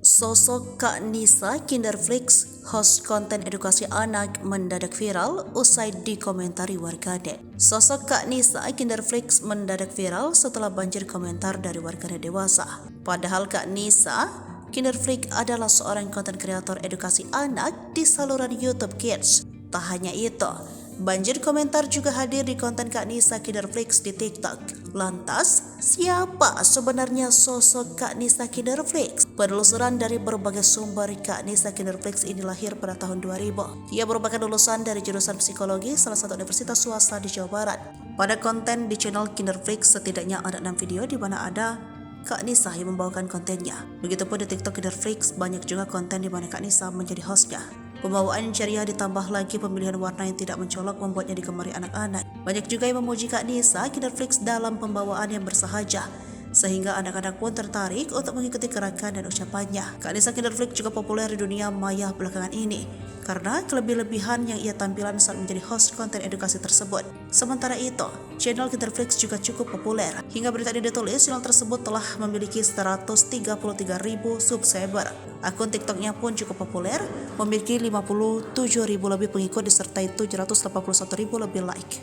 Sosok Kak Nisa Kinderflix, host konten edukasi anak mendadak viral usai dikomentari warganet. Sosok Kak Nisa Kinderflix mendadak viral setelah banjir komentar dari warganet dewasa. Padahal Kak Nisa Kinderflix adalah seorang konten kreator edukasi anak di saluran YouTube Kids. Tak hanya itu, banjir komentar juga hadir di konten Kak Nisa Kinderflix di TikTok. Lantas, siapa sebenarnya sosok Kak Nisa Kinderflix? Penelusuran dari berbagai sumber, Kak Nisa Kinderflix ini lahir pada tahun 2000. Ia merupakan lulusan dari jurusan psikologi salah satu universitas swasta di Jawa Barat. Pada konten di channel Kinderflix setidaknya ada 6 video di mana ada Kak Nisa yang membawakan kontennya. Begitupun di TikTok Kinderflix banyak juga konten di mana Kak Nisa menjadi hostnya. Pembawaan ceria ditambah lagi pemilihan warna yang tidak mencolok membuatnya digemari anak-anak. Banyak juga yang memuji Kak Nisa Kinderflix dalam pembawaan yang bersahaja, sehingga anak-anak pun tertarik untuk mengikuti gerakan dan ucapannya. Kak Nisa Kinderflix juga populer di dunia maya belakangan ini karena kelebih-lebihan yang ia tampilkan saat menjadi host konten edukasi tersebut. Sementara itu, channel Kinderflix juga cukup populer. Hingga berita ini ditulis, channel tersebut telah memiliki 133.000 subscriber. Akun TikToknya pun cukup populer, memiliki 57.000 lebih pengikut disertai 781.000 lebih like.